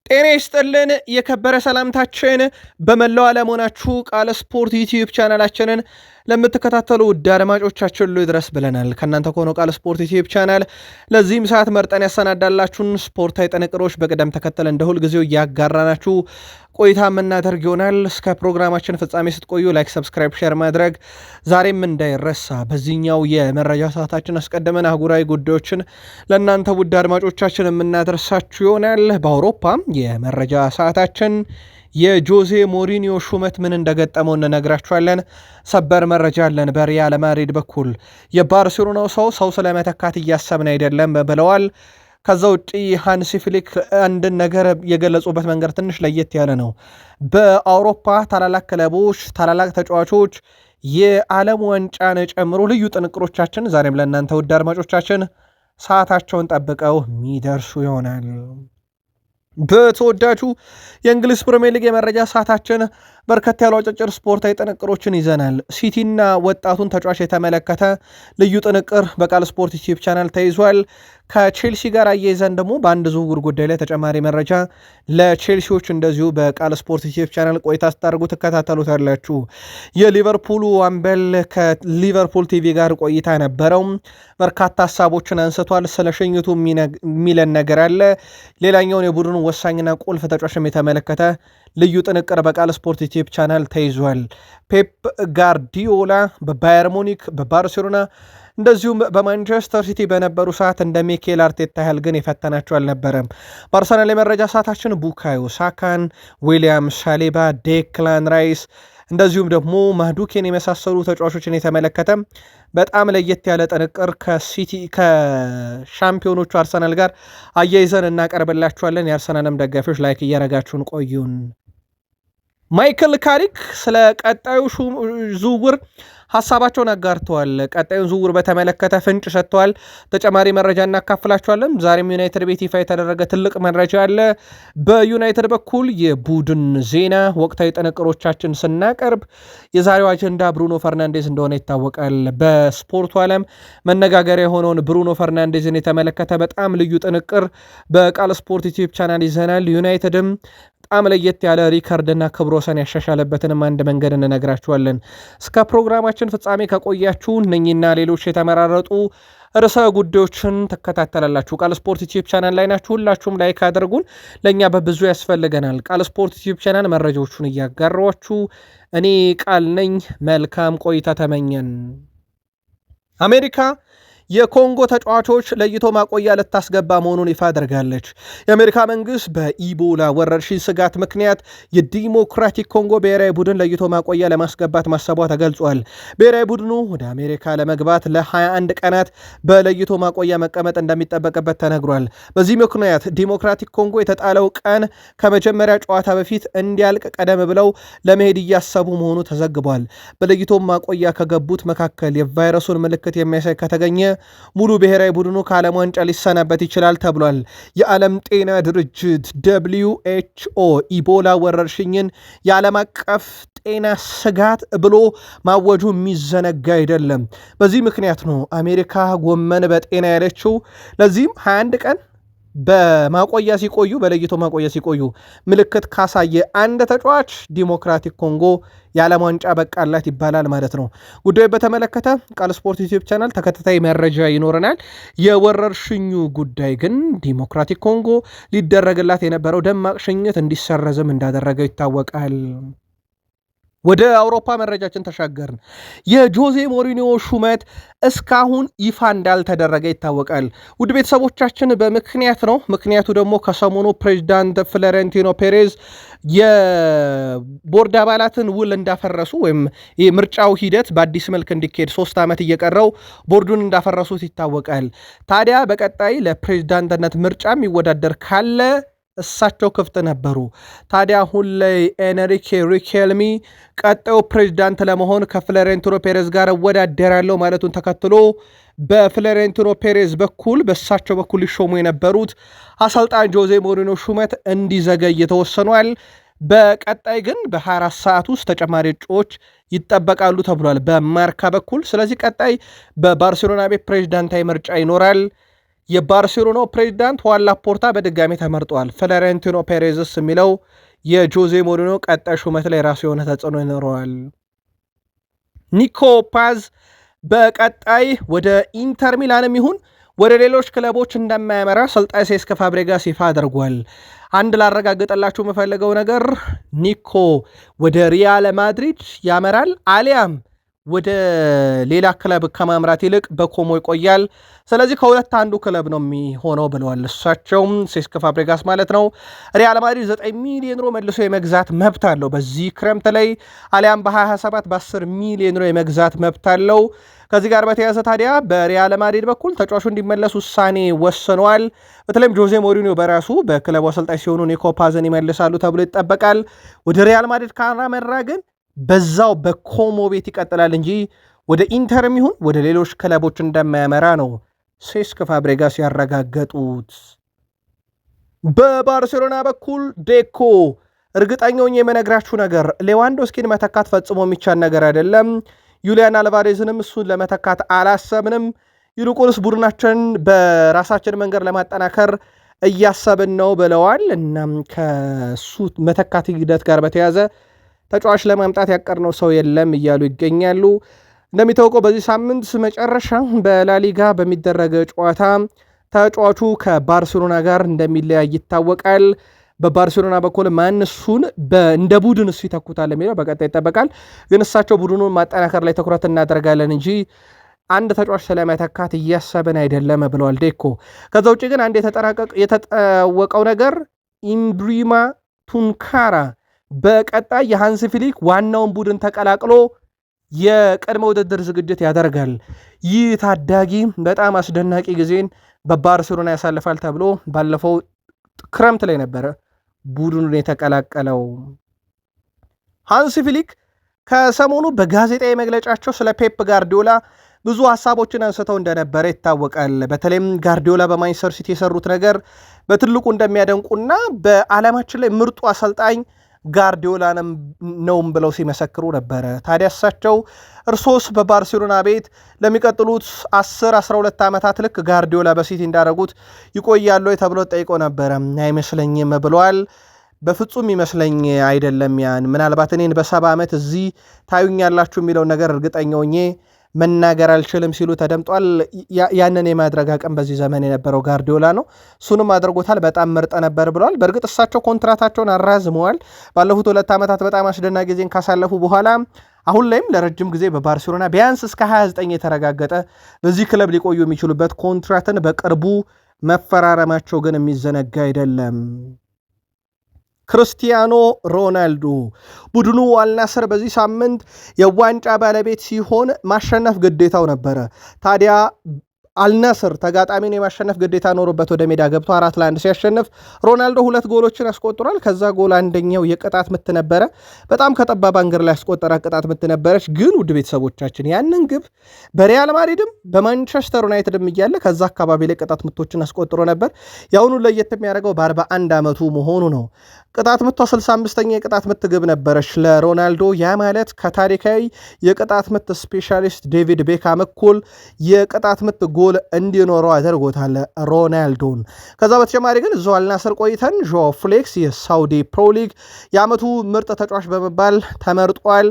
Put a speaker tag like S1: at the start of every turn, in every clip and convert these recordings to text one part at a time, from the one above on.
S1: ጤና ይስጥልን የከበረ ሰላምታችን በመላው ዓለም ሆናችሁ ቃል ስፖርት ዩቲዩብ ቻናላችንን ለምትከታተሉ ውድ አድማጮቻችን ሁሉ ይድረስ ብለናል። ከእናንተ ከሆነው ቃል ስፖርት ዩቲዩብ ቻናል ለዚህም ሰዓት መርጠን ያሰናዳላችሁን ስፖርታዊ ጥንቅሮች በቅደም ተከተል እንደ ሁልጊዜው እያጋራናችሁ ቆይታ የምናደርግ ይሆናል። እስከ ፕሮግራማችን ፍጻሜ ስትቆዩ ላይክ፣ ሰብስክራይብ፣ ሼር ማድረግ ዛሬም እንዳይረሳ። በዚህኛው የመረጃ ሰዓታችን አስቀድመን አህጉራዊ ጉዳዮችን ለእናንተ ውድ አድማጮቻችን የምናደርሳችሁ ይሆናል። በአውሮፓ የመረጃ ሰዓታችን የጆዜ ሞሪኒዮ ሹመት ምን እንደገጠመው እንነግራችኋለን። ሰበር መረጃ አለን። በሪያል ማድሪድ በኩል የባርሴሎናው ሰው ስለመተካት እያሰብን አይደለም ብለዋል። ከዛ ውጪ ሃንሲ ፍሊክ አንድን ነገር የገለጹበት መንገድ ትንሽ ለየት ያለ ነው። በአውሮፓ ታላላቅ ክለቦች ታላላቅ ተጫዋቾች የዓለም ዋንጫን ጨምሮ ልዩ ጥንቅሮቻችን ዛሬም ለእናንተ ውድ አድማጮቻችን ሰዓታቸውን ጠብቀው የሚደርሱ ይሆናል። በተወዳጁ የእንግሊዝ ፕሪሚየር ሊግ የመረጃ ሰዓታችን በርከት ያሉ አጫጭር ስፖርታዊ ጥንቅሮችን ይዘናል። ሲቲና ወጣቱን ተጫዋች የተመለከተ ልዩ ጥንቅር በቃል ስፖርት ዩቲዩብ ቻናል ተይዟል። ከቼልሲ ጋር አያይዘን ደግሞ በአንድ ዝውውር ጉዳይ ላይ ተጨማሪ መረጃ ለቼልሲዎች እንደዚሁ በቃል ስፖርት ዩቲዩብ ቻናል ቆይታ ስታደርጉ ትከታተሉታላችሁ። የሊቨርፑሉ አምበል ከሊቨርፑል ቲቪ ጋር ቆይታ ነበረው። በርካታ ሀሳቦችን አንስቷል። ስለ ሽኝቱ የሚለን ነገር አለ። ሌላኛውን የቡድኑ ወሳኝና ቁልፍ ተጫዋችም የተመለከተ ልዩ ጥንቅር በቃል ስፖርት ዩቲዩብ ቻናል ተይዟል። ፔፕ ጋርዲዮላ በባየር ሙኒክ፣ በባርሴሎና እንደዚሁም በማንቸስተር ሲቲ በነበሩ ሰዓት እንደ ሚኬል አርቴታ ያህል ግን የፈተናቸው አልነበረም። በአርሰናል የመረጃ ሰዓታችን ቡካዮ ሳካን፣ ዊሊያም ሳሊባ፣ ዴክላን ራይስ እንደዚሁም ደግሞ ማዱኬን የመሳሰሉ ተጫዋቾችን የተመለከተ በጣም ለየት ያለ ጥንቅር ከሻምፒዮኖቹ አርሰናል ጋር አያይዘን እናቀርብላችኋለን። የአርሰናልም ደጋፊዎች ላይክ እያረጋችሁን ቆዩን። ማይክል ካሪክ ስለ ቀጣዩ ዝውውር ሀሳባቸውን አጋርተዋል። ቀጣዩን ዝውውር በተመለከተ ፍንጭ ሰጥተዋል። ተጨማሪ መረጃ እናካፍላችኋለን። ዛሬም ዩናይትድ ቤት ይፋ የተደረገ ትልቅ መረጃ አለ። በዩናይትድ በኩል የቡድን ዜና ወቅታዊ ጥንቅሮቻችን ስናቀርብ የዛሬው አጀንዳ ብሩኖ ፈርናንዴዝ እንደሆነ ይታወቃል። በስፖርቱ ዓለም መነጋገሪያ የሆነውን ብሩኖ ፈርናንዴዝን የተመለከተ በጣም ልዩ ጥንቅር በቃል ስፖርት ዩቲዩብ ቻናል ይዘናል። ዩናይትድም በጣም ለየት ያለ ሪከርድና ክብረ ወሰን ያሻሻለበትንም አንድ መንገድ እንነግራችኋለን። እስከ ፕሮግራማችን ፍጻሜ ከቆያችሁ እነኝና ሌሎች የተመራረጡ ርዕሰ ጉዳዮችን ትከታተላላችሁ። ቃል ስፖርት ዩቲዩብ ቻናል ላይ ናችሁ። ሁላችሁም ላይክ አድርጉን፣ ለእኛ በብዙ ያስፈልገናል። ቃል ስፖርት ዩቲዩብ ቻናል መረጃዎቹን እያጋሯችሁ እኔ ቃል ነኝ። መልካም ቆይታ ተመኘን። አሜሪካ የኮንጎ ተጫዋቾች ለይቶ ማቆያ ልታስገባ መሆኑን ይፋ አድርጋለች። የአሜሪካ መንግስት በኢቦላ ወረርሽኝ ስጋት ምክንያት የዲሞክራቲክ ኮንጎ ብሔራዊ ቡድን ለይቶ ማቆያ ለማስገባት ማሰቧ ተገልጿል። ብሔራዊ ቡድኑ ወደ አሜሪካ ለመግባት ለ21 ቀናት በለይቶ ማቆያ መቀመጥ እንደሚጠበቅበት ተነግሯል። በዚህ ምክንያት ዲሞክራቲክ ኮንጎ የተጣለው ቀን ከመጀመሪያ ጨዋታ በፊት እንዲያልቅ ቀደም ብለው ለመሄድ እያሰቡ መሆኑ ተዘግቧል። በለይቶ ማቆያ ከገቡት መካከል የቫይረሱን ምልክት የሚያሳይ ከተገኘ ሙሉ ብሔራዊ ቡድኑ ከዓለም ዋንጫ ሊሰናበት ይችላል ተብሏል። የዓለም ጤና ድርጅት WHO ኢቦላ ወረርሽኝን የዓለም አቀፍ ጤና ስጋት ብሎ ማወጁ የሚዘነጋ አይደለም። በዚህ ምክንያት ነው አሜሪካ ጎመን በጤና ያለችው። ለዚህም 21 ቀን በማቆያ ሲቆዩ በለይቶ ማቆያ ሲቆዩ ምልክት ካሳየ አንድ ተጫዋች ዲሞክራቲክ ኮንጎ የዓለም ዋንጫ በቃላት ይባላል ማለት ነው። ጉዳዩ በተመለከተ ቃል ስፖርት ዩቲዩብ ቻናል ተከታታይ መረጃ ይኖረናል። የወረርሽኙ ጉዳይ ግን ዲሞክራቲክ ኮንጎ ሊደረግላት የነበረው ደማቅ ሽኝት እንዲሰረዝም እንዳደረገው ይታወቃል። ወደ አውሮፓ መረጃችን ተሻገርን። የጆዜ ሞሪኒዮ ሹመት እስካሁን ይፋ እንዳልተደረገ ይታወቃል። ውድ ቤተሰቦቻችን በምክንያት ነው። ምክንያቱ ደግሞ ከሰሞኑ ፕሬዚዳንት ፍሎሬንቲኖ ፔሬዝ የቦርድ አባላትን ውል እንዳፈረሱ ወይም የምርጫው ሂደት በአዲስ መልክ እንዲካሄድ 3 ዓመት እየቀረው ቦርዱን እንዳፈረሱት ይታወቃል። ታዲያ በቀጣይ ለፕሬዚዳንትነት ምርጫ የሚወዳደር ካለ እሳቸው ክፍት ነበሩ። ታዲያ አሁን ላይ ኤንሪኬ ሪኬልሚ ቀጣዩ ፕሬዚዳንት ለመሆን ከፍሎሬንቲኖ ፔሬዝ ጋር እወዳደራለሁ ማለቱን ተከትሎ በፍሎሬንቲኖ ፔሬዝ በኩል በእሳቸው በኩል ሊሾሙ የነበሩት አሰልጣኝ ጆዜ ሞሪኒዮ ሹመት እንዲዘገይ ተወስኗል። በቀጣይ ግን በ24 ሰዓት ውስጥ ተጨማሪ እጩዎች ይጠበቃሉ ተብሏል በማርካ በኩል። ስለዚህ ቀጣይ በባርሴሎና ቤት ፕሬዚዳንታዊ ምርጫ ይኖራል። የባርሴሎናው ፕሬዚዳንት ሁዋን ላፖርታ በድጋሚ ተመርጧል። ፍሎሬንቲኖ ፔሬዝስ የሚለው የጆዜ ሞሪኖ ቀጣይ ሹመት ላይ ራሱ የሆነ ተጽዕኖ ይኖረዋል። ኒኮ ፓዝ በቀጣይ ወደ ኢንተር ሚላንም ይሁን ወደ ሌሎች ክለቦች እንደማያመራ አሰልጣኝ ሴስክ ፋብሬጋስ ይፋ አድርጓል። አንድ ላረጋግጥላችሁ የምፈልገው ነገር ኒኮ ወደ ሪያል ማድሪድ ያመራል አሊያም ወደ ሌላ ክለብ ከማምራት ይልቅ በኮሞ ይቆያል። ስለዚህ ከሁለት አንዱ ክለብ ነው የሚሆነው ብለዋል። እሳቸውም ሴስክ ፋብሬጋስ ማለት ነው። ሪያል ማድሪድ 9 ሚሊዮን ዩሮ መልሶ የመግዛት መብት አለው በዚህ ክረምት ላይ አሊያም በ2027 በ10 ሚሊዮን ዩሮ የመግዛት መብት አለው። ከዚህ ጋር በተያያዘ ታዲያ በሪያል ማድሪድ በኩል ተጫዋቹ እንዲመለስ ውሳኔ ወስነዋል። በተለይም ጆዜ ሞሪኒዮ በራሱ በክለቡ አሰልጣኝ ሲሆኑ ኒኮ ፓዝን ይመልሳሉ ተብሎ ይጠበቃል። ወደ ሪያል ማድሪድ ካመራ ግን በዛው በኮሞ ቤት ይቀጥላል እንጂ ወደ ኢንተርም ይሁን ወደ ሌሎች ክለቦች እንደማያመራ ነው ሴስክ ፋብሬጋስ ያረጋገጡት። በባርሴሎና በኩል ዴኮ እርግጠኛውን የመነግራችሁ ነገር ሌዋንዶስኪን መተካት ፈጽሞ የሚቻል ነገር አይደለም። ዩሊያን አልቫሬዝንም እሱን ለመተካት አላሰብንም። ይልቁንስ ቡድናችን በራሳችን መንገድ ለማጠናከር እያሰብን ነው ብለዋል። እናም ከሱ መተካት ሂደት ጋር በተያዘ ተጫዋች ለማምጣት ያቀርነው ሰው የለም እያሉ ይገኛሉ። እንደሚታወቀው በዚህ ሳምንት መጨረሻ በላሊጋ በሚደረገ ጨዋታ ተጫዋቹ ከባርሴሎና ጋር እንደሚለያይ ይታወቃል። በባርሴሎና በኩል ማን እሱን እንደ ቡድን እሱ ይተኩታል የሚለው በቀጣይ ይጠበቃል። ግን እሳቸው ቡድኑን ማጠናከር ላይ ትኩረት እናደርጋለን እንጂ አንድ ተጫዋች ስለመተካት እያሰብን አይደለም ብለዋል ዴኮ። ከዛ ውጭ ግን አንድ የተጠወቀው ነገር ኢምብሪማ ቱንካራ በቀጣይ የሃንስ ፊሊክ ዋናውን ቡድን ተቀላቅሎ የቅድመ ውድድር ዝግጅት ያደርጋል። ይህ ታዳጊ በጣም አስደናቂ ጊዜን በባርሴሎና ያሳልፋል ተብሎ ባለፈው ክረምት ላይ ነበረ ቡድኑን የተቀላቀለው። ሃንስ ፊሊክ ከሰሞኑ በጋዜጣዊ መግለጫቸው ስለ ፔፕ ጋርዲዮላ ብዙ ሀሳቦችን አንስተው እንደነበረ ይታወቃል። በተለይም ጋርዲዮላ በማንቸስተር ሲቲ የሰሩት ነገር በትልቁ እንደሚያደንቁና በዓለማችን ላይ ምርጡ አሰልጣኝ ጋርዲዮላ ነውም ብለው ሲመሰክሩ ነበረ። ታዲያ እሳቸው እርሶስ በባርሴሎና ቤት ለሚቀጥሉት 10-12 ዓመታት ልክ ጋርዲዮላ በሲቲ እንዳደረጉት ይቆያሉ ተብሎ ጠይቆ ነበረ። አይመስለኝም ብለዋል። በፍጹም ይመስለኝ አይደለም። ያን ምናልባት እኔን በ70 ዓመት እዚህ ታዩኛላችሁ የሚለውን ነገር እርግጠኛ ሆኜ መናገር አልችልም ሲሉ ተደምጧል። ያንን የማድረግ አቅም በዚህ ዘመን የነበረው ጋርዲዮላ ነው። እሱንም አድርጎታል። በጣም ምርጥ ነበር ብለዋል። በእርግጥ እሳቸው ኮንትራታቸውን አራዝመዋል። ባለፉት 2 ዓመታት በጣም አስደናቂ ጊዜን ካሳለፉ በኋላ አሁን ላይም ለረጅም ጊዜ በባርሴሎና ቢያንስ እስከ 29 የተረጋገጠ በዚህ ክለብ ሊቆዩ የሚችሉበት ኮንትራትን በቅርቡ መፈራረማቸው ግን የሚዘነጋ አይደለም። ክርስቲያኖ ሮናልዶ ቡድኑ አልናስር በዚህ ሳምንት የዋንጫ ባለቤት ሲሆን ማሸነፍ ግዴታው ነበረ። ታዲያ አልናስር ተጋጣሚውን የማሸነፍ ግዴታ ኖሮበት ወደ ሜዳ ገብቶ 4-1 ሲያሸንፍ ሮናልዶ 2 ጎሎችን ያስቆጥሯል። ከዛ ጎል አንደኛው የቅጣት ምት ነበረ። በጣም ከጠባብ አንገር ላይ ያስቆጠራ ቅጣት ምት ነበረች። ግን ውድ ቤተሰቦቻችን ያንን ግብ በሪያል ማድሪድም በማንቸስተር ዩናይትድም እያለ ከዛ አካባቢ ላይ ቅጣት ምቶችን አስቆጥሮ ነበር። የአሁኑ ለየት የሚያደርገው በ41 ዓመቱ መሆኑ ነው። ቅጣት ምቷ 65ኛ የቅጣት ምት ግብ ነበረች ለሮናልዶ። ያ ማለት ከታሪካዊ የቅጣት ምት ስፔሻሊስት ዴቪድ ቤካም እኩል የቅጣት ምት ጎል እንዲኖረው አድርጎታል ሮናልዶን። ከዛ በተጨማሪ ግን እዛው አልናስር ቆይተን ዦ ፍሌክስ የሳውዲ ፕሮ ሊግ የዓመቱ ምርጥ ተጫዋች በመባል ተመርጧል።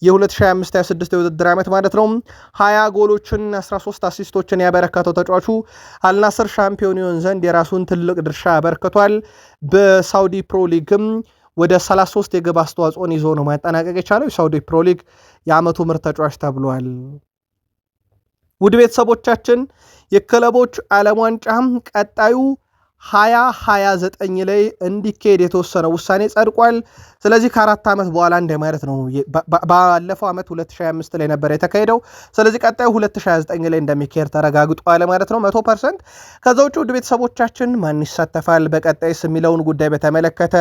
S1: የ2025/26 የውድድር ዓመት ማለት ነው። 20 ጎሎችን 13 አሲስቶችን ያበረከተው ተጫዋቹ አልናስር ሻምፒዮን ይሆን ዘንድ የራሱን ትልቅ ድርሻ አበርክቷል። በሳውዲ ፕሮ ሊግም ወደ 33 የግብ አስተዋጽኦን ይዞ ነው ማጠናቀቅ የቻለው። የሳውዲ ፕሮ ሊግ የዓመቱ ምርጥ ተጫዋች ተብሏል። ውድ ቤተሰቦቻችን የክለቦች ዓለም ዋንጫ ቀጣዩ 2029 ላይ እንዲካሄድ የተወሰነው ውሳኔ ጸድቋል። ስለዚህ ከ4 ዓመት በኋላ እንደማለት ነው። ባለፈው ዓመት 2025 ላይ ነበር የተካሄደው። ስለዚህ ቀጣዩ 2029 ላይ እንደሚካሄድ ተረጋግጧል ማለት ነው 100%። ከዛ ውጭ ውድ ቤተሰቦቻችን ማን ይሳተፋል በቀጣይስ የሚለውን ጉዳይ በተመለከተ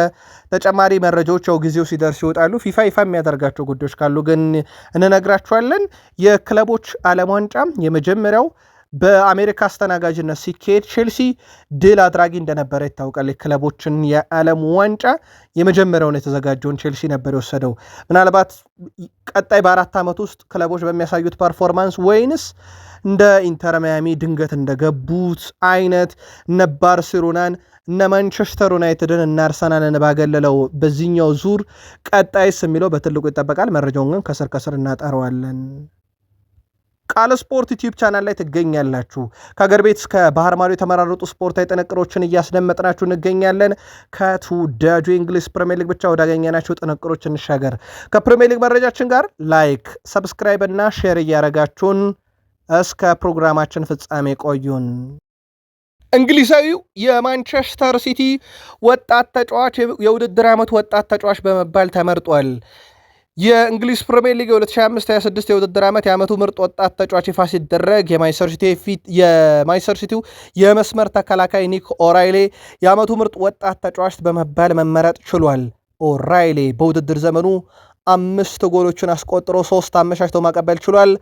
S1: ተጨማሪ መረጃዎች ያው ጊዜው ሲደርስ ይወጣሉ። ፊፋ ይፋ የሚያደርጋቸው ጉዳዮች ካሉ ግን እንነግራችኋለን። የክለቦች ዓለም ዋንጫ የመጀመሪያው በአሜሪካ አስተናጋጅነት ሲካሄድ ቼልሲ ድል አድራጊ እንደነበረ ይታወቃል። የክለቦችን የዓለም ዋንጫ የመጀመሪያውን የተዘጋጀውን ቼልሲ ነበር የወሰደው። ምናልባት ቀጣይ በ4 ዓመት ውስጥ ክለቦች በሚያሳዩት ፐርፎርማንስ ወይንስ እንደ ኢንተር ማያሚ ድንገት እንደገቡት አይነት እነ ባርሴሎናን እነ ማንቸስተር ዩናይትድን እና አርሰናልን ባገለለው በዚህኛው ዙር ቀጣይስ የሚለው በትልቁ ይጠበቃል። መረጃውን ግን ከስር ከስር እናጠረዋለን። ቃል ስፖርት ዩቲዩብ ቻናል ላይ ትገኛላችሁ። ከሀገር ቤት እስከ ባህር ማዶ የተመራረጡ ስፖርታዊ ጥንቅሮችን እያስደመጥናችሁ እንገኛለን። ከተወዳጁ የእንግሊዝ ፕሪሚየር ሊግ ብቻ ወዳገኘናቸው ጥንቅሮች እንሻገር። ከፕሪሚየር ሊግ መረጃችን ጋር ላይክ፣ ሰብስክራይብ እና ሼር እያረጋችሁን እስከ ፕሮግራማችን ፍጻሜ ቆዩን። እንግሊዛዊው የማንቸስተር ሲቲ ወጣት ተጫዋች የውድድር ዓመት ወጣት ተጫዋች በመባል ተመርጧል። የእንግሊዝ ፕሪሚየር ሊግ የ2025/26 የውድድር ዓመት የዓመቱ ምርጥ ወጣት ተጫዋች ይፋ ሲደረግ የማንቸስተር ሲቲው የመስመር ተከላካይ ኒክ ኦራይሌ የዓመቱ ምርጥ ወጣት ተጫዋች በመባል መመረጥ ችሏል። ኦራይሌ በውድድር ዘመኑ 5 ጎሎችን አስቆጥሮ 3 አመቻችቶ ማቀበል ችሏል።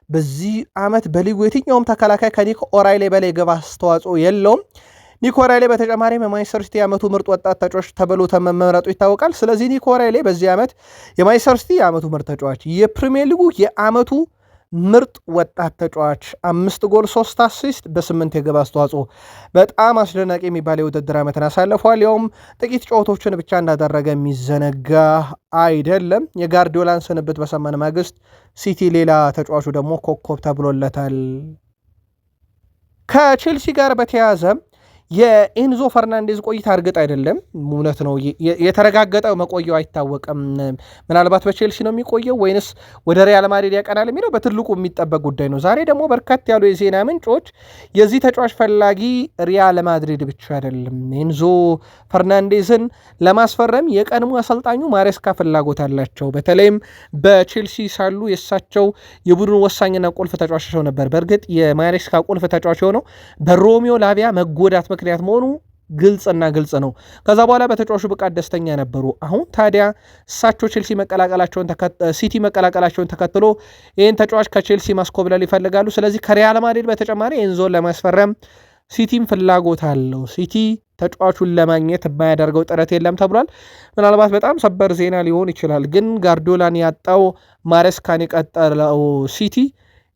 S1: በዚህ ዓመት በሊጉ የትኛውም ተከላካይ ከኒክ ኦራይሌ በላይ ግብ አስተዋጽኦ የለውም። ኒክ ኦራይሌ በተጨማሪም የማንቸስተር ሲቲ የዓመቱ ምርጥ ወጣት ተጫዋች ተብሎ መመረጡ ይታወቃል። ስለዚህ ኒክ ኦራይሌ በዚህ ዓመት የማንቸስተር ሲቲ የዓመቱ ምርጥ ተጫዋች፣ የፕሪሚየር ሊጉ የዓመቱ ምርጥ ወጣት ተጫዋች 5 ጎል 3 አሲስት በ8 የግብ አስተዋጽኦ በጣም አስደናቂ የሚባል የውድድር ዓመትን አሳልፏል። ያውም ጥቂት ጨዋታዎችን ብቻ እንዳደረገ የሚዘነጋ አይደለም። የጋርዲዮላን ስንብት በሰማን ማግስት ሲቲ ሌላ ተጫዋቹ ደግሞ ኮከብ ተብሎለታል። ከቼልሲ ጋር በተያያዘ የኤንዞ ፈርናንዴዝ ቆይታ እርግጥ አይደለም፣ እውነት ነው። የተረጋገጠ መቆየው አይታወቅም። ምናልባት በቼልሲ ነው የሚቆየው ወይንስ ወደ ሪያል ማድሪድ ያቀናል የሚለው በትልቁ የሚጠበቅ ጉዳይ ነው። ዛሬ ደግሞ በርከት ያሉ የዜና ምንጮች የዚህ ተጫዋች ፈላጊ ሪያል ማድሪድ ብቻ አይደለም፣ ኤንዞ ፈርናንዴዝን ለማስፈረም የቀድሞ አሰልጣኙ ማሬስካ ፍላጎት አላቸው። በተለይም በቼልሲ ሳሉ የእሳቸው የቡድኑ ወሳኝና ቁልፍ ተጫዋቻቸው ነበር። በእርግጥ የማሬስካ ቁልፍ ተጫዋች የሆነው በሮሚዮ ላቪያ መጎዳት ምክንያት መሆኑ ግልጽ ነው። ከዛ በኋላ በተጫዋቹ ብቃት ደስተኛ ነበሩ። አሁን ታዲያ እሳቸው ሲቲ መቀላቀላቸውን ተከትሎ ይህን ተጫዋች ከቼልሲ ማስኮብለል ይፈልጋሉ። ስለዚህ ከሪያል ማድሪድ በተጨማሪ ኤንዞን ለማስፈረም ሲቲም ፍላጎት አለው። ሲቲ ተጫዋቹን ለማግኘት የማያደርገው ጥረት የለም ተብሏል። ምናልባት በጣም ሰበር ዜና ሊሆን ይችላል፣ ግን ጋርዲዮላን ያጣው ማሬስካን የቀጠለው ሲቲ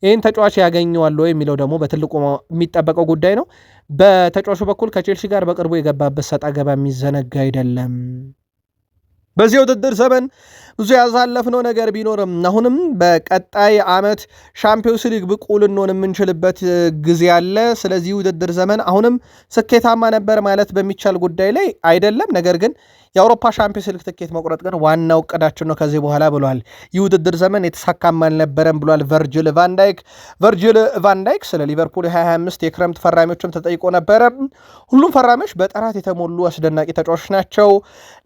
S1: ይህን ተጫዋች ያገኘዋል የሚለው ደግሞ በትልቁ የሚጠበቀው ጉዳይ ነው። በተጫዋቹ በኩል ከቼልሲ ጋር በቅርቡ የገባበት ሰጣ ገባ የሚዘነጋ አይደለም። በዚህ ውድድር ዘመን ብዙ ያሳለፍነው ነገር ቢኖርም አሁንም በቀጣይ ዓመት ሻምፒዮንስ ሊግ ብቁ ልንሆን የምንችልበት ጊዜ አለ። ስለዚህ ውድድር ዘመን አሁንም ስኬታማ ነበር ማለት በሚቻል ጉዳይ ላይ አይደለም። ነገር ግን የአውሮፓ ሻምፒዮንስ ሊግ ትኬት መቁረጥ ግን ዋናው እቅዳችን ነው ከዚህ በኋላ ብሏል። ይህ ውድድር ዘመን የተሳካም አልነበረም ብሏል ቨርጅል ቫንዳይክ ስለ ሊቨርፑል 2025 የክረምት ፈራሚዎችም ተጠይቆ ነበረ። ሁሉም ፈራሚዎች በጥራት የተሞሉ አስደናቂ ተጫዋቾች ናቸው፣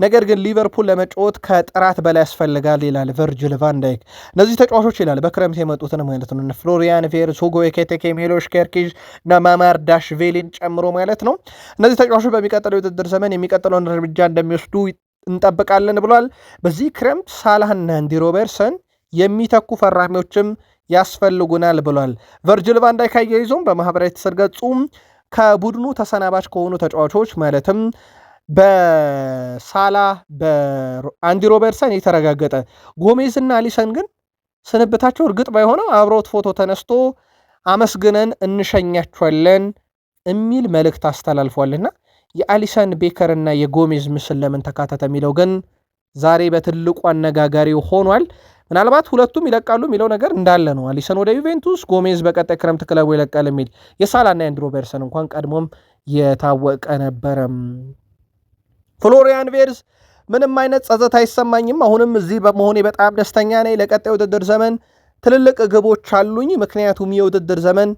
S1: ነገር ግን ሊቨርፑል ለመጫወት ከጥራት በላይ ያስፈልጋል ይላል ቨርጅል ቫንዳይክ። እነዚህ ተጫዋቾች ይላል በክረምት የመጡትን ማለት ነው ፍሎሪያን ቬርትዝ፣ ሁጎ ኤኪቲኬ፣ ሚሎሽ ኬርኪዝ እና ማማር ዳሽቬሊን ጨምሮ ማለት ነው። እነዚህ ተጫዋቾች በሚቀጥለው የውድድር ዘመን የሚቀጥለውን እርምጃ እንደሚወስዱ እንጠብቃለን ብሏል። በዚህ ክረምት ሳላህና አንዲ ሮበርትሰን የሚተኩ ፈራሚዎችም ያስፈልጉናል ብሏል ቨርጅል ቫንዳይክ። አያይዞም በማህበራዊ ትስስር ገጹም ከቡድኑ ተሰናባች ከሆኑ ተጫዋቾች ማለትም በሳላ በአንዲ ሮበርትሰን የተረጋገጠ ጎሜዝ እና አሊሰን ግን ስንብታቸው እርግጥ ባይሆነው አብሮት ፎቶ ተነስቶ አመስግነን እንሸኛቸዋለን የሚል መልእክት አስተላልፏልና የአሊሰን ቤከር እና የጎሜዝ ምስል ለምን ተካተተ የሚለው ግን ዛሬ በትልቁ አነጋጋሪ ሆኗል። ምናልባት ሁለቱም ይለቃሉ የሚለው ነገር እንዳለ ነው። አሊሰን ወደ ዩቬንቱስ፣ ጎሜዝ በቀጣይ ክረምት ክለቡ ይለቃል የሚል የሳላና የአንዲ ሮበርትሰን እንኳን ቀድሞም የታወቀ ነበረ። ፍሎሪያን ቬርትዝ ምንም አይነት ጸጸት አይሰማኝም፣ አሁንም እዚህ በመሆኔ በጣም ደስተኛ ነኝ። ለቀጣይ ውድድር ዘመን ትልልቅ ግቦች አሉኝ፣ ምክንያቱም የውድድር ዘመን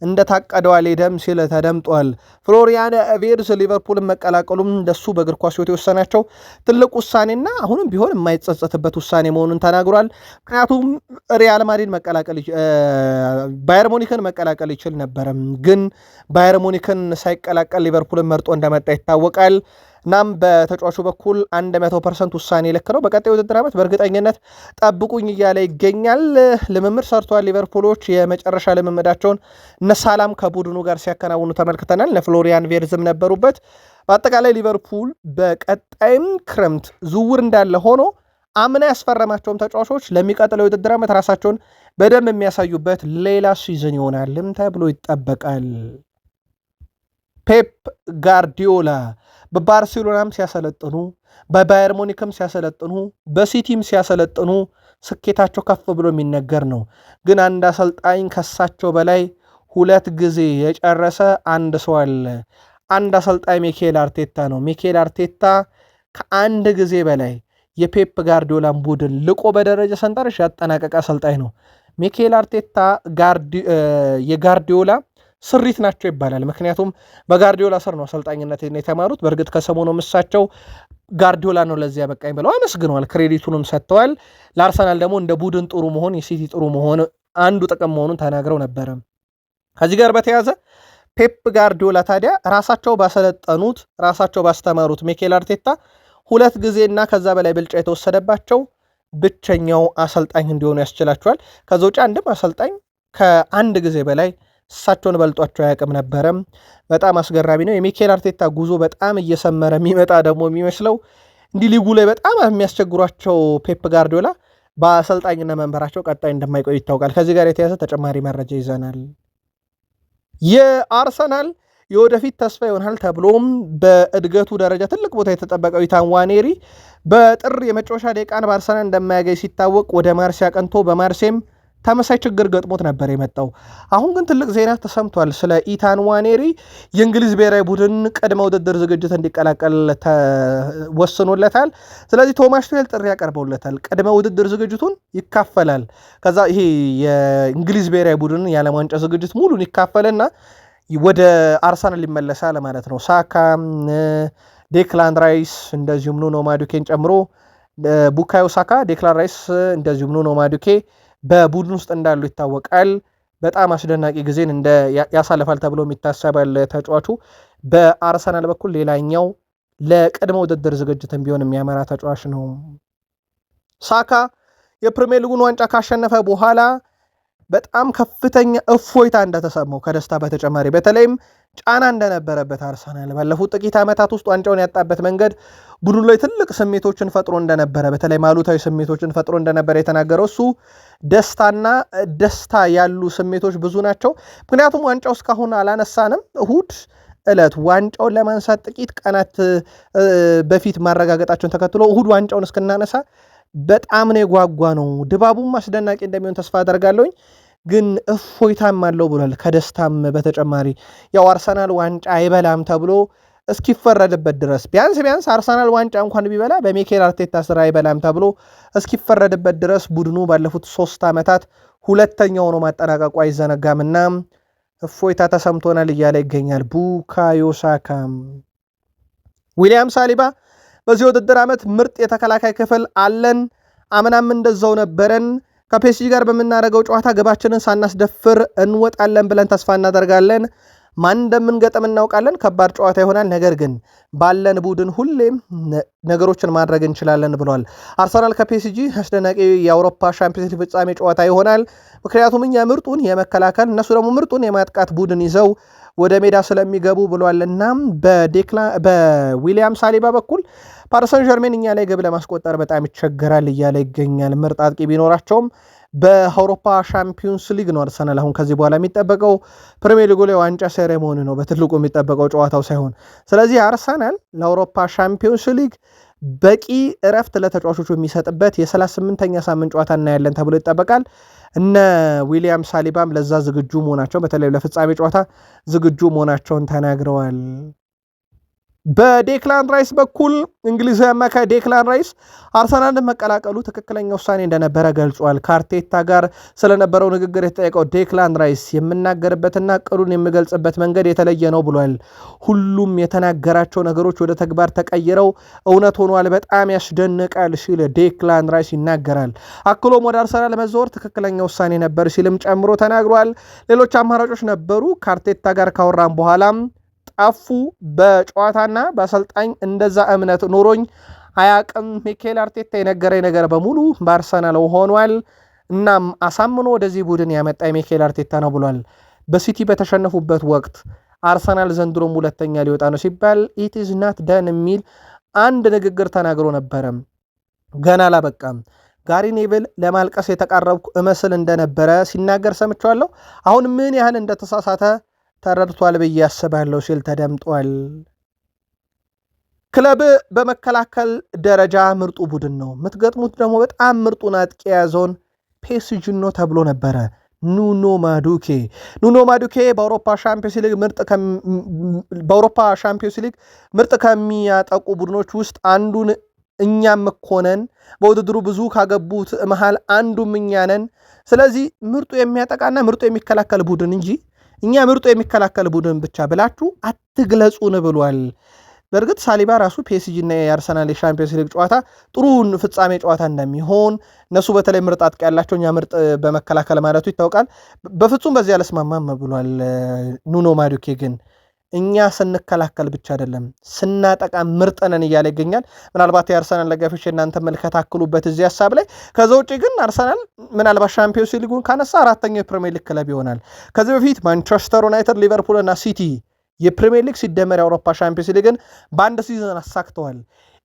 S1: እንደታቀደው አልሄደም ሲል ተደምጧል። ፍሎሪያን ቬርትዝ ሊቨርፑልን መቀላቀሉም እንደሱ በእግር ኳስ ሕይወት የወሰናቸው ትልቅ ውሳኔና አሁንም ቢሆን የማይጸጸትበት ውሳኔ መሆኑን ተናግሯል። ምክንያቱም ሪያል ማድሪድ ባየር ሙኒክን መቀላቀል ይችል ነበረም፣ ግን ባየር ሙኒክን ሳይቀላቀል ሊቨርፑልን መርጦ እንደመጣ ይታወቃል። እናም በተጫዋቹ በኩል 100% ውሳኔ ልክ ነው። በቀጣይ ውድድር ዓመት በእርግጠኝነት ጠብቁኝ እያለ ይገኛል። ልምምድ ሰርቷል። ሊቨርፑሎች የመጨረሻ ልምምዳቸውን እነ ሳላም ከቡድኑ ጋር ሲያከናውኑ ተመልክተናል። እነ ፍሎሪያን ቬርዝም ነበሩበት። በአጠቃላይ ሊቨርፑል በቀጣይም ክረምት ዝውውር እንዳለ ሆኖ አምና ያስፈረማቸውም ተጫዋቾች ለሚቀጥለው የውድድር ዓመት ራሳቸውን በደንብ የሚያሳዩበት ሌላ ሲዝን ይሆናልም ተብሎ ይጠበቃል። ፔፕ ጋርዲዮላ በባርሴሎናም ሲያሰለጥኑ፣ በባየር ሙኒክም ሲያሰለጥኑ፣ በሲቲም ሲያሰለጥኑ ስኬታቸው ከፍ ብሎ የሚነገር ነው። ግን አንድ አሰልጣኝ ከሳቸው በላይ 2 ጊዜ የጨረሰ አንድ ሰው አለ። አንድ አሰልጣኝ ሚኬል አርቴታ ነው። ሚኬል አርቴታ ከአንድ ጊዜ በላይ የፔፕ ጋርዲዮላን ቡድን ልቆ በደረጃ ሰንጠረዥ ያጠናቀቀ አሰልጣኝ ነው። ሚኬል አርቴታ የጋርዲዮላ ስሪት ናቸው ይባላል። ምክንያቱም በጋርዲዮላ ስር ነው አሰልጣኝነትን የተማሩት። በእርግጥ ከሰሞኑ ምሳቸው ጋርዲዮላ ነው ለዚያ በቃኝ ብለው አመስግነዋል፣ ክሬዲቱንም ሰጥተዋል። ለአርሰናል ደግሞ እንደ ቡድን ጥሩ መሆን የሲቲ ጥሩ መሆን አንዱ ጥቅም መሆኑን ተናግረው ነበረ። ከዚህ ጋር በተያዘ ፔፕ ጋርዲዮላ ታዲያ ራሳቸው ባሰለጠኑት ራሳቸው ባስተማሩት ሚኬል አርቴታ 2 ጊዜና ከዛ በላይ ብልጫ የተወሰደባቸው ብቸኛው አሰልጣኝ እንዲሆኑ ያስችላቸዋል። ከዛ ውጭ አንድም አሰልጣኝ ከአንድ ጊዜ በላይ እሳቸውን በልጧቸው አያውቅም ነበረም። በጣም አስገራሚ ነው። የሚኬል አርቴታ ጉዞ በጣም እየሰመረ የሚመጣ ደግሞ የሚመስለው እንዲህ ሊጉ ላይ በጣም የሚያስቸግሯቸው ፔፕ ጋርዲዮላ በአሰልጣኝና መንበራቸው ቀጣይ እንደማይቆይ ይታወቃል። ከዚህ ጋር የተያዘ ተጨማሪ መረጃ ይዘናል። የአርሰናል የወደፊት ተስፋ ይሆናል ተብሎም በእድገቱ ደረጃ ትልቅ ቦታ የተጠበቀው ኢታን ዋኔሪ በጥር የመጨረሻ ደቂቃን በአርሰናል እንደማያገኝ ሲታወቅ ወደ ማርሴ አቅንቶ በማርሴም ተመሳይ ችግር ገጥሞት ነበር የመጣው። አሁን ግን ትልቅ ዜና ተሰምቷል ስለ ኢታን ዋኔሪ። የእንግሊዝ ብሔራዊ ቡድን ቅድመ ውድድር ዝግጅት እንዲቀላቀል ተወስኖለታል። ስለዚህ ቶማስ ቱሄል ጥሪ ያቀርበውለታል። ቅድመ ውድድር ዝግጅቱን ይካፈላል። ከዛ ይሄ የእንግሊዝ ብሔራዊ ቡድን የዓለም ዋንጫ ዝግጅት ሙሉን ይካፈልና ወደ አርሰናል ይመለሳል ማለት ነው። ሳካ፣ ዴክላን ራይስ እንደዚሁም ኑኖ ማዱኬን ጨምሮ ቡካዮ ሳካ፣ ዴክላን ራይስ እንደዚሁም ኑኖ ማዱኬ በቡድን ውስጥ እንዳሉ ይታወቃል። በጣም አስደናቂ ጊዜን ያሳልፋል ተብሎ የሚታሰባል ተጫዋቹ። በአርሰናል በኩል ሌላኛው ለቅድመ ውድድር ዝግጅትን ቢሆን የሚያመራ ተጫዋች ነው። ሳካ የፕሪሚየር ሊጉን ዋንጫ ካሸነፈ በኋላ በጣም ከፍተኛ እፎይታ እንደተሰማው ከደስታ በተጨማሪ በተለይም ጫና እንደነበረበት አርሰናል ባለፉት ጥቂት ዓመታት ውስጥ ዋንጫውን ያጣበት መንገድ ቡድኑ ላይ ትልቅ ስሜቶችን ፈጥሮ እንደነበረ በተለይ አሉታዊ ስሜቶችን ፈጥሮ እንደነበረ የተናገረው እሱ ደስታ ያሉ ስሜቶች ብዙ ናቸው። ምክንያቱም ዋንጫው እስካሁን አላነሳንም። እሁድ ዕለት ዋንጫውን ለማንሳት ጥቂት ቀናት በፊት ማረጋገጣቸውን ተከትሎ እሁድ ዋንጫውን እስክናነሳ በጣም ነው የጓጓ ነው። ድባቡም አስደናቂ እንደሚሆን ተስፋ አደርጋለሁኝ። ግን እፎይታም አለው ብሏል። ከደስታም በተጨማሪ ያው አርሰናል ዋንጫ አይበላም ተብሎ እስኪፈረድበት ድረስ ቢያንስ አርሰናል ዋንጫ እንኳን ቢበላ በሚኬል አርቴታ ስራ አይበላም ተብሎ እስኪፈረድበት ድረስ ቡድኑ ባለፉት 3 ዓመታት ሁለተኛ ሆኖ ማጠናቀቁ አይዘነጋምና እፎይታ ተሰምቶናል እያለ ይገኛል። ቡካዮ ሳካ፣ ዊሊያም ሳሊባ በዚህ ውድድር ዓመት ምርጥ የተከላካይ ክፍል አለን። አምናም እንደዛው ነበረን። ከፔሲጂ ጋር በምናደርገው ጨዋታ ግባችንን ሳናስደፍር እንወጣለን ብለን ተስፋ እናደርጋለን። ማን እንደምንገጥም እናውቃለን። ከባድ ጨዋታ ይሆናል። ነገር ግን ባለን ቡድን ሁሌም ነገሮችን ማድረግ እንችላለን ብሏል። አርሰናል ከፔሲጂ አስደናቂ የአውሮፓ ሻምፒዮንስ ሊግ ፍጻሜ ጨዋታ ይሆናል። ምክንያቱም እኛ ምርጡን የመከላከል እነሱ ደግሞ ምርጡን የማጥቃት ቡድን ይዘው ወደ ሜዳ ስለሚገቡ ብሏል። እናም በዊሊያም ሳሊባ በኩል ፓሪሰን ዠርሜን እኛ ላይ ግብ ለማስቆጠር በጣም ይቸገራል እያለ ይገኛል። ምርጥ አጥቂ ቢኖራቸውም በአውሮፓ ሻምፒዮንስ ሊግ ነው አርሰናል አሁን ከዚህ በኋላ የሚጠበቀው። ፕሪሚየር ሊጉ ላይ ዋንጫ ሴሬሞኒ ነው በትልቁ የሚጠበቀው ጨዋታው ሳይሆን። ስለዚህ አርሰናል ለአውሮፓ ሻምፒዮንስ ሊግ በቂ እረፍት ለተጫዋቾቹ የሚሰጥበት የ38ኛ ሳምንት ጨዋታ እናያለን ተብሎ ይጠበቃል። እነ ዊሊያም ሳሊባም ለዛ ዝግጁ መሆናቸው በተለይ ለፍጻሜ ጨዋታ ዝግጁ መሆናቸውን ተናግረዋል። በዴክላን ራይስ በኩል እንግሊዛዊ አማካይ ዴክላን ራይስ አርሰናልን መቀላቀሉ ትክክለኛ ውሳኔ እንደነበረ ገልጿል። ከአርቴታ ጋር ስለነበረው ንግግር የተጠየቀው ዴክላን ራይስ የምናገርበትና ቅዱን የምገልጽበት መንገድ የተለየ ነው ብሏል። ሁሉም የተናገራቸው ነገሮች ወደ ተግባር ተቀይረው እውነት ሆኗል፣ በጣም ያስደንቃል ሲል ዴክላን ራይስ ይናገራል። አክሎም ወደ አርሰናል መዘወር ትክክለኛ ውሳኔ ነበር ሲልም ጨምሮ ተናግሯል። ሌሎች አማራጮች ነበሩ። ከአርቴታ ጋር ካወራም በኋላም ጠፉ። በጨዋታና በአሰልጣኝ እንደዛ እምነት ኖሮኝ አያቅም። ሚኬል አርቴታ የነገረኝ ነገር በሙሉ በአርሰናል ሆኗል። እናም አሳምኖ ወደዚህ ቡድን ያመጣ ሚኬል አርቴታ ነው ብሏል። በሲቲ በተሸነፉበት ወቅት አርሰናል ዘንድሮም ሁለተኛ ሊወጣ ነው ሲባል ኢት ኢዝ ናት ደን የሚል አንድ ንግግር ተናግሮ ነበረ። ገና አላበቃም። ጋሪ ኔቭል ለማልቀስ የተቃረብኩ እመስል እንደነበረ ሲናገር ሰምቼዋለሁ። አሁን ምን ያህል እንደተሳሳተ ተረድቷል ብዬ አስባለሁ ሲል ተደምጧል። ክለብ በመከላከል ደረጃ ምርጡ ቡድን ነው፣ የምትገጥሙት ደግሞ በጣም ምርጡን አጥቂ የያዘውን ፔሲጅ ነው ተብሎ ነበረ። ኑኖ ማዱኬ በአውሮፓ ሻምፒዮንስ ሊግ ምርጥ ከሚያጠቁ ቡድኖች ውስጥ አንዱን እኛም እኮነን፣ በውድድሩ ብዙ ካገቡት መሃል አንዱም እኛ ነን። ስለዚህ ምርጡ የሚያጠቃና ምርጡ የሚከላከል ቡድን እንጂ እኛ ምርጡ የሚከላከል ቡድን ብቻ ብላችሁ አትግለጹን ብሏል። በእርግጥ ሳሊባ ራሱ ፒኤስጂ እና የአርሰናል የሻምፒዮንስ ሊግ ጨዋታ ጥሩን ፍጻሜ ጨዋታ እንደሚሆን እነሱ በተለይ ምርጥ አጥቂ ያላቸው እኛ ምርጥ በመከላከል ማለቱ ይታወቃል። በፍጹም በዚህ አልስማማም ብሏል። ኑኖ ማዱኬ ግን እኛ ስንከላከል ብቻ አይደለም ስናጠቃ ምርጥ ነን እያለ ይገኛል። ምናልባት የአርሰናል ደጋፊዎች እናንተ መልከት አክሉበት እዚህ ሀሳብ ላይ። ከዛ ውጭ ግን አርሰናል ምናልባት ሻምፒዮንስ ሊጉን ካነሳ አራተኛው የፕሪሚየር ሊግ ክለብ ይሆናል። ከዚህ በፊት ማንቸስተር ዩናይትድ፣ ሊቨርፑል እና ሲቲ የፕሪሚየር ሊግ ሲደመር የአውሮፓ ሻምፒዮንስ ሊግን በአንድ ሲዝን አሳክተዋል።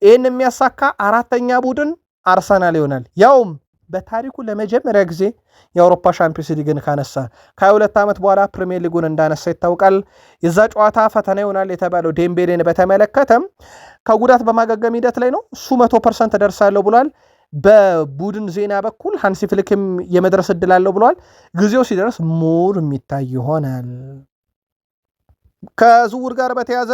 S1: ይህን የሚያሳካ አራተኛ ቡድን አርሰናል ይሆናል። ያውም በታሪኩ ለመጀመሪያ ጊዜ የአውሮፓ ሻምፒዮንስ ሊግን ካነሳ ከ22 ዓመት በኋላ ፕሪሚየር ሊጉን እንዳነሳ ይታወቃል። የዛ ጨዋታ ፈተና ይሆናል የተባለው ዴምቤሌን በተመለከተም ከጉዳት በማገገም ሂደት ላይ ነው። እሱ 100% ደርሳለሁ ብሏል። በቡድን ዜና በኩል ሃንሲ ፍሊክም የመድረስ እድል አለው ብሏል። ጊዜው ሲደርስ ሙር የሚታይ ይሆናል። ከዝውውር ጋር በተያዘ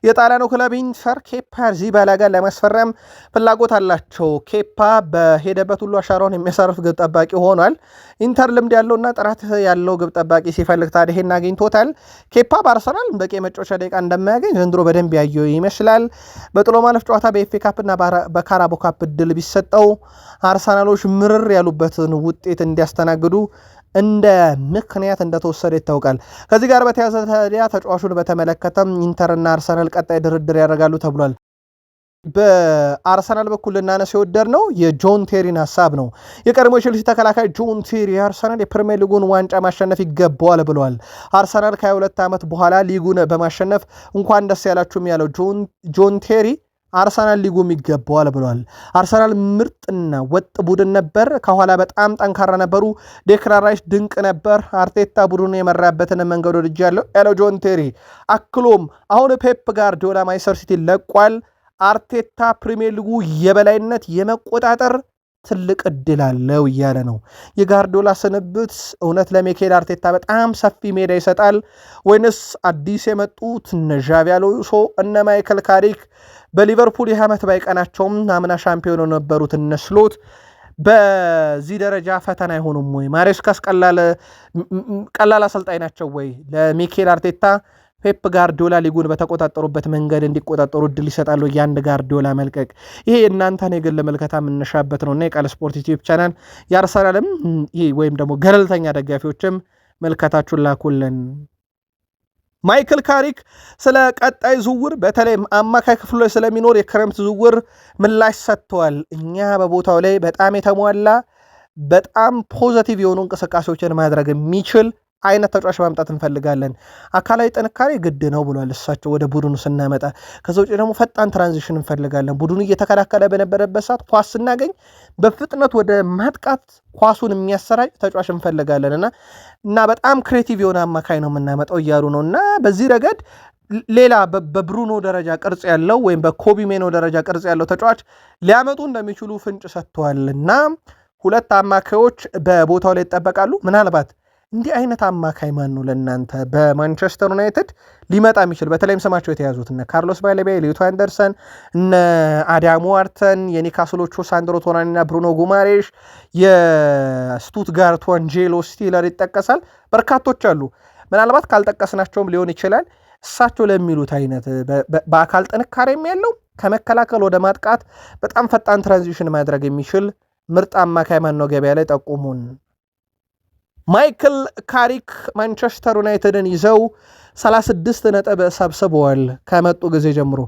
S1: የጣሊያኑ ክለብ ኢንተር ኬፓ አሪዛባላጋን ለማስፈረም ፍላጎት አላቸው። ኬፓ በሄደበት ሁሉ አሻራውን የሚያሳርፍ ግብ ጠባቂ ሆኗል። ኢንተር ልምድ ያለውና ጥራት ያለው ግብ ጠባቂ ሲፈልግ ታዲያ ይሄን አግኝቶታል። ኬፓ በአርሰናል በቂ የመጫወቻ ደቂቃ እንደማያገኝ ዘንድሮ በደንብ ያየው ይመስላል። በጥሎ ማለፍ ጨዋታ በኤፍ ኤ ካፕ እና በካራቦ ካፕ እድል ቢሰጠው አርሰናሎች ምርር ያሉበትን ውጤት እንዲያስተናግዱ እንደ ምክንያት እንደተወሰደ ይታወቃል። ከዚህ ጋር በተያዘ ታዲያ ተጫዋቹን በተመለከተም ኢንተርና አርሰናል ቀጣይ ድርድር ያደርጋሉ ተብሏል። በአርሰናል በኩል ልናነስ የወደድ ነው የጆን ቴሪን ሀሳብ ነው። የቀድሞ ቼልሲ ተከላካይ ጆን ቴሪ አርሰናል የፕሪሚየር ሊጉን ዋንጫ ማሸነፍ ይገባዋል ብለዋል። አርሰናል ከ22 ዓመት በኋላ ሊጉን በማሸነፍ እንኳን ደስ ያላችሁም ያለው ጆን ቴሪ አርሰናል ሊጉም ይገባዋል ብለዋል። አርሰናል ምርጥና ወጥ ቡድን ነበር። ከኋላ በጣም ጠንካራ ነበሩ። ዴክላን ራይስ ድንቅ ነበር። አርቴታ ቡድኑ የመራበትን መንገድ ወድጃለሁ ያለው ጆን ቴሪ አክሎም አሁን ፔፕ ጋርዲዮላ ማንቸስተር ሲቲ ለቋል። አርቴታ ፕሪሚየር ሊጉ የበላይነት የመቆጣጠር ትልቅ እድል አለው እያለ ነው። የጋርዲዮላ ስንብት እውነት ለሚኬል አርቴታ በጣም ሰፊ ሜዳ ይሰጣል ወይንስ አዲስ የመጡት እነ ዣቪ አሎንሶ እነ ማይክል ካሪክ በሊቨርፑል የዓመት ባይቀናቸውም አምና ሻምፒዮን የነበሩት እነ ስሎት በዚህ ደረጃ ፈተና አይሆኑም ወይ? ማሬስካስ ቀላል አሰልጣኝ ናቸው ወይ? ለሚኬል አርቴታ ፔፕ ጋርዲዮላ ሊጉን በተቆጣጠሩበት መንገድ እንዲቆጣጠሩ እድል ይሰጣሉ። የአንድ ጋርዲዮላ መልቀቅ ይሄ የእናንተን የግል መልከታ የምንሻበት ነውና የቃል ስፖርት ዩቲዩብ ቻናል የአርሰናልም ወይም ደግሞ ገለልተኛ ደጋፊዎችም መልከታችሁን ላኩልን። ማይክል ካሪክ ስለ ቀጣይ ዝውውር በተለይ አማካይ ክፍሉ ላይ ስለሚኖር የክረምት ዝውውር ምላሽ ሰጥተዋል። እኛ በቦታው ላይ በጣም የተሟላ በጣም ፖዘቲቭ የሆኑ እንቅስቃሴዎችን ማድረግ የሚችል አይነት ተጫዋች ማምጣት እንፈልጋለን። አካላዊ ጥንካሬ ግድ ነው ብሏል እሳቸው ወደ ቡድኑ ስናመጣ። ከዛ ውጭ ደግሞ ፈጣን ትራንዚሽን እንፈልጋለን። ቡድኑ እየተከላከለ በነበረበት ሰዓት ኳስ ስናገኝ በፍጥነት ወደ ማጥቃት ኳሱን የሚያሰራጭ ተጫዋች እንፈልጋለን እና በጣም ክሬቲቭ የሆነ አማካይ ነው የምናመጣው እያሉ ነው። እና በዚህ ረገድ ሌላ በብሩኖ ደረጃ ቅርጽ ያለው ወይም በኮቢ ሜኖ ደረጃ ቅርጽ ያለው ተጫዋች ሊያመጡ እንደሚችሉ ፍንጭ ሰጥተዋል። እና ሁለት አማካዮች በቦታው ላይ ይጠበቃሉ። ምናልባት እንዲህ አይነት አማካይ ማን ነው ለእናንተ በማንቸስተር ዩናይትድ ሊመጣ የሚችል? በተለይም ስማቸው የተያዙት እነ ካርሎስ ባይሌቤ፣ ሊዮቶ አንደርሰን፣ እነ አዳም ዋርተን፣ የኒካስሎቹ ሳንድሮ ቶናኒ እና ብሩኖ ጉማሬሽ፣ የስቱትጋርቱ አንጄሎ ስቲለር ይጠቀሳል። በርካቶች አሉ። ምናልባት ካልጠቀስናቸውም ሊሆን ይችላል። እሳቸው ለሚሉት አይነት በአካል ጥንካሬም ያለው ከመከላከል ወደ ማጥቃት በጣም ፈጣን ትራንዚሽን ማድረግ የሚችል ምርጥ አማካይ ማን ነው ገበያ ላይ ጠቁሙን። ማይክል ካሪክ ማንቸስተር ዩናይትድን ይዘው 36 ነጥብ ሰብስበዋል። ከመጡ ጊዜ ጀምሮ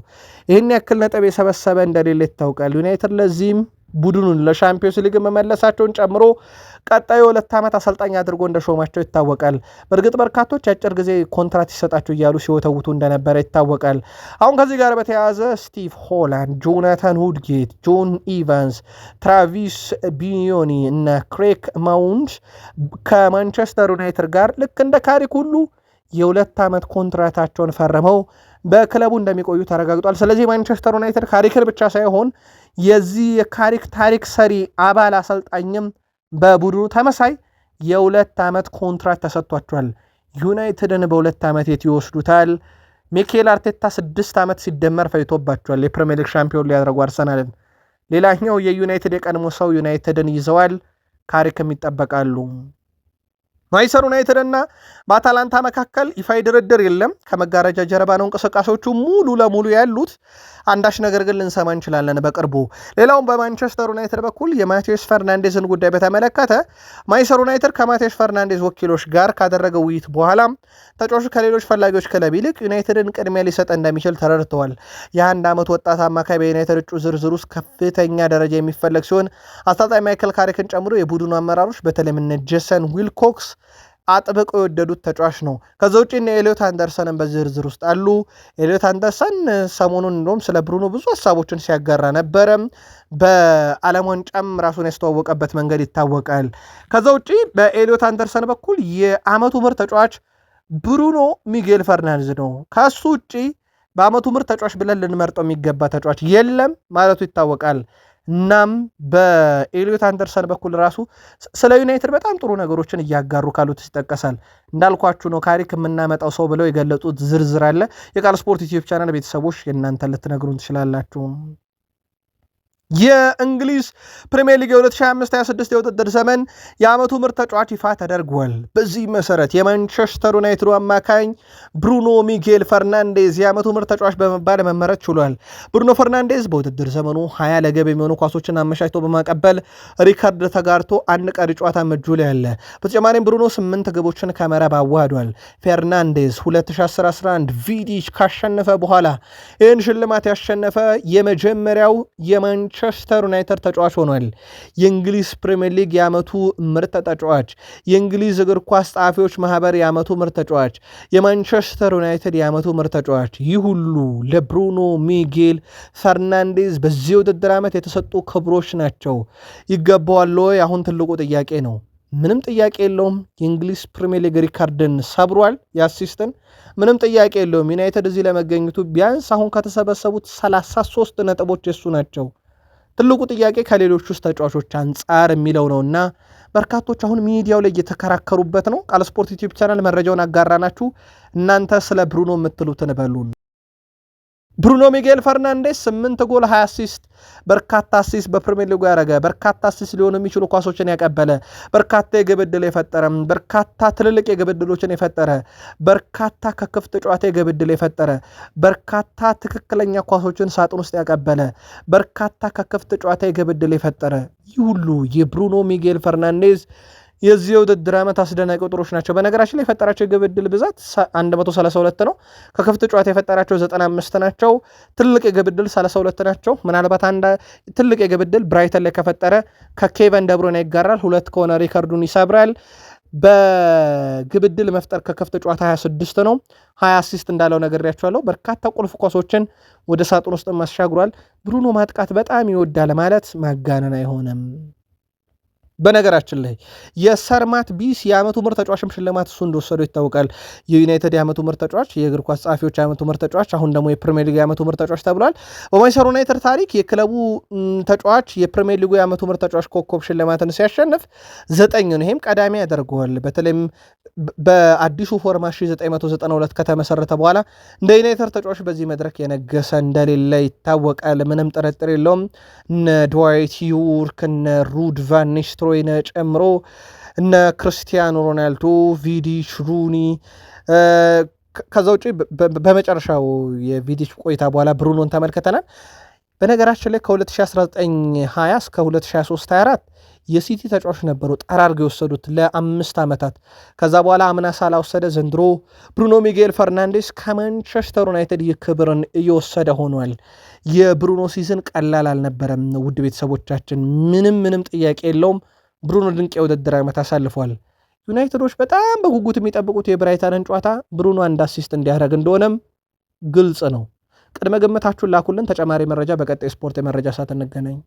S1: ይህን ያክል ነጥብ የሰበሰበ እንደሌለ ይታወቃል። ዩናይትድ ለዚህም ቡድኑን ለሻምፒዮንስ ሊግ መመለሳቸውን ጨምሮ ቀጣዩ 2 ዓመት አሰልጣኝ አድርጎ እንደሾማቸው ይታወቃል። በእርግጥ በርካቶች አጭር ጊዜ ኮንትራት ይሰጣቸው እያሉ ሲወተውቱ እንደነበረ ይታወቃል። አሁን ከዚህ ጋር በተያያዘ ስቲቭ ሆላንድ፣ ጆናታን ውድጌት፣ ጆን ኢቫንስ፣ ትራቪስ ቢኒዮኒ እና ክሬክ ማውንድ ከማንቸስተር ዩናይትድ ጋር ልክ እንደ ካሪክ ሁሉ የ2 ዓመት ኮንትራታቸውን ፈርመው በክለቡ እንደሚቆዩ ተረጋግጧል። ስለዚህ ማንቸስተር ዩናይትድ ካሪክን ብቻ ሳይሆን የዚህ የካሪክ ታሪክ ሰሪ አባል አሰልጣኝም በቡድኑ ተመሳይ የ2 ዓመት ኮንትራት ተሰጥቷቸዋል። ዩናይትድን በ2 ዓመት የት ይወስዱታል? ሚኬል አርቴታ 6 ዓመት ሲደመር ፈይቶባቸዋል። የፕሪሚየር ሊግ ሻምፒዮን ሊያደርጉ አርሰናልን። ሌላኛው የዩናይትድ የቀድሞ ሰው ዩናይትድን ይዘዋል። ካሪክም ይጠበቃሉ። ማንቸስተር ዩናይትድ እና በአታላንታ መካከል ይፋዊ ድርድር የለም። ከመጋረጃ ጀርባ ነው እንቅስቃሴዎቹ ሙሉ ለሙሉ ያሉት። አንዳች ነገር ግን ልንሰማ እንችላለን በቅርቡ። ሌላውም በማንቸስተር ዩናይትድ በኩል የማቴዎስ ፈርናንዴዝን ጉዳይ በተመለከተ ማንቸስተር ዩናይትድ ከማቴዎስ ፈርናንዴዝ ወኪሎች ጋር ካደረገው ውይይት በኋላ ተጫዋቹ ከሌሎች ፈላጊዎች ክለብ ይልቅ ዩናይትድን ቅድሚያ ሊሰጥ እንደሚችል ተረድተዋል። የ21 ዓመት ወጣት አማካይ በዩናይትድ እጩ ዝርዝር ውስጥ ከፍተኛ ደረጃ የሚፈለግ ሲሆን አሰልጣኝ ማይክል ካሪክን ጨምሮ የቡድኑ አመራሮች በተለይም እነ ጄሰን ዊልኮክስ አጥብቀው የወደዱት ተጫዋች ነው። ከዛ ውጭ እነ ኤሊዮት አንደርሰንን በዝርዝር ውስጥ አሉ። ኤሊዮት አንደርሰን ሰሞኑን እንደውም ስለ ብሩኖ ብዙ ሀሳቦችን ሲያጋራ ነበረ። በዓለም ዋንጫም ራሱን ያስተዋወቀበት መንገድ ይታወቃል። ከዛ ውጭ በኤሊዮት አንደርሰን በኩል የዓመቱ ምርጥ ተጫዋች ብሩኖ ሚጌል ፈርናንዴዝ ነው። ከሱ ውጭ በዓመቱ ምርጥ ተጫዋች ብለን ልንመርጠው የሚገባ ተጫዋች የለም ማለቱ ይታወቃል። እናም በኤሊዮት አንደርሰን በኩል ራሱ ስለ ዩናይትድ በጣም ጥሩ ነገሮችን እያጋሩ ካሉት ይጠቀሳል። እንዳልኳችሁ ነው ካሪክ የምናመጣው ሰው ብለው የገለጹት ዝርዝር አለ። የቃል ስፖርት ዩቲዩብ ቻናል ቤተሰቦች የእናንተ ልትነግሩን ትችላላችሁ። የእንግሊዝ ፕሪሚየር ሊግ የ2025/26 የውድድር ዘመን የዓመቱ ምርጥ ተጫዋች ይፋ ተደርጓል። በዚህ መሰረት የማንቸስተር ዩናይትዱ አማካኝ ብሩኖ ሚጌል ፈርናንዴዝ የዓመቱ ምርጥ ተጫዋች በመባል መመረጥ ችሏል። ብሩኖ ፈርናንዴዝ በውድድር ዘመኑ 20 ለግብ የሚሆኑ ኳሶችን አመቻችቶ በማቀበል ሪካርድ ተጋርቶ አንድ ቀሪ ጨዋታ መጁ ላይ አለ። በተጨማሪም ብሩኖ 8 ግቦችን ከመረብ አዋህዷል። ፈርናንዴዝ 2010-11 ቪዲች ካሸነፈ በኋላ ይህን ሽልማት ያሸነፈ የመጀመሪያው የማንቸስተር ዩናይትድ ተጫዋች ሆኗል። የእንግሊዝ ፕሪሚየር ሊግ የዓመቱ ምርጥ ተጫዋች፣ የእንግሊዝ እግር ኳስ ጸሐፊዎች ማህበር የዓመቱ ምርጥ ተጫዋች፣ የማንቸስተር ዩናይትድ የዓመቱ ምርጥ ተጫዋች፣ ይህ ሁሉ ለብሩኖ ሚጌል ፈርናንዴዝ በዚህ ውድድር ዓመት የተሰጡ ክብሮች ናቸው። ይገባዋል ወይ? አሁን ትልቁ ጥያቄ ነው። ምንም ጥያቄ የለውም። የእንግሊዝ ፕሪሚየር ሊግ ሪካርድን ሰብሯል። የአሲስትን ምንም ጥያቄ የለውም። ዩናይትድ እዚህ ለመገኘቱ ቢያንስ አሁን ከተሰበሰቡት 33 ነጥቦች የሱ ናቸው። ትልቁ ጥያቄ ከሌሎች ውስጥ ተጫዋቾች አንጻር የሚለው ነውና በርካቶች አሁን ሚዲያው ላይ እየተከራከሩበት ነው። ቃል ስፖርት ዩቲዩብ ቻናል መረጃውን አጋራናችሁ። እናንተ ስለ ብሩኖ የምትሉትን በሉን። ብሩኖ ሚጌል ፈርናንዴዝ 8 ጎል 20 አሲስት፣ በርካታ አሲስት በፕሪሚየር ሊጉ ያደረገ፣ በርካታ አሲስት ሊሆኑ የሚችሉ ኳሶችን ያቀበለ፣ በርካታ የግብ ዕድል የፈጠረ፣ በርካታ ትልልቅ የግብ ዕድሎችን የፈጠረ፣ በርካታ ከክፍት ጨዋታ የግብ ዕድል የፈጠረ፣ በርካታ ትክክለኛ ኳሶችን ሳጥን ውስጥ ያቀበለ፣ በርካታ ከክፍት ጨዋታ የግብ ዕድል የፈጠረ፣ ይህ ሁሉ የብሩኖ ሚጌል ፈርናንዴዝ የዚህ የውድድር ዓመት አስደናቂ ቁጥሮች ናቸው። በነገራችን ላይ የፈጠራቸው የግብ ዕድል ብዛት 132 ነው። ከክፍት ጨዋታ የፈጠራቸው 95 ናቸው። ትልቅ የግብ ዕድል 32 ናቸው። ምናልባት አንድ ትልቅ የግብ ዕድል ብራይተን ላይ ከፈጠረ ከኬቨን ደብሮይነ ይጋራል። 2 ከሆነ ሪከርዱን ይሰብራል። በግብ ዕድል መፍጠር ከክፍት ጨዋታ 26 ነው። 20 አሲስት እንዳለው ነግሬያቸዋለሁ። በርካታ ቁልፍ ኳሶችን ወደ ሳጥን ውስጥ ማሻግሯል። ብሩኖ ማጥቃት በጣም ይወዳል ማለት ማጋነን አይሆንም። በነገራችን ላይ የሰርማት ቢስ የዓመቱ ምርጥ ተጫዋችም ሽልማት እሱ እንደወሰደው ይታወቃል። የዩናይትድ የዓመቱ ምርጥ ተጫዋች፣ የእግር ኳስ ጸሐፊዎች የዓመቱ ምርጥ ተጫዋች፣ አሁን ደግሞ የፕሪሚየር ሊግ የዓመቱ ምርጥ ተጫዋች ተብሏል። በማንቸስተር ዩናይትድ ታሪክ የክለቡ ተጫዋች የፕሪሚየር ሊጉ የዓመቱ ምርጥ ተጫዋች ኮከብ ሽልማትን ሲያሸንፍ 9 ነው። ይሄም ቀዳሚ ያደርገዋል። በተለይም በአዲሱ ፎርማት 1992 ከተመሰረተ በኋላ እንደ ዩናይትድ ተጫዋች በዚህ መድረክ የነገሰ እንደሌለ ይታወቃል። ምንም ጥርጥር የለውም። እነ ድዋይት ዮርክ፣ እነ ሩድ ቫን ኒስትሮይን ጨምሮ እነ ክርስቲያኖ ሮናልዶ፣ ቪዲች፣ ሩኒ ከዛ ውጭ በመጨረሻው የቪዲች ቆይታ በኋላ ብሩኖን ተመልክተናል። በነገራችን ላይ ከ2019-20 እስከ 2023-24 የሲቲ ተጫዋች ነበሩ ጠራርገው የወሰዱት ለ5 ዓመታት። ከዛ በኋላ አምና ሳላ ወሰደ። ዘንድሮ ብሩኖ ሚጌል ፈርናንዴስ ከማንቸስተር ዩናይትድ የክብርን እየወሰደ ሆኗል። የብሩኖ ሲዝን ቀላል አልነበረም። ውድ ቤተሰቦቻችን ምንም ጥያቄ የለውም። ብሩኖ ድንቅ የውድድር ዓመት አሳልፏል። ዩናይትዶች በጣም በጉጉት የሚጠብቁት የብራይተንን ጨዋታ ብሩኖ አንድ አሲስት እንዲያደርግ እንደሆነም ግልጽ ነው። ቅድመ ግምታችሁን ላኩልን። ተጨማሪ መረጃ በቀጣይ ስፖርት የመረጃ ሰዓት እንገናኝ።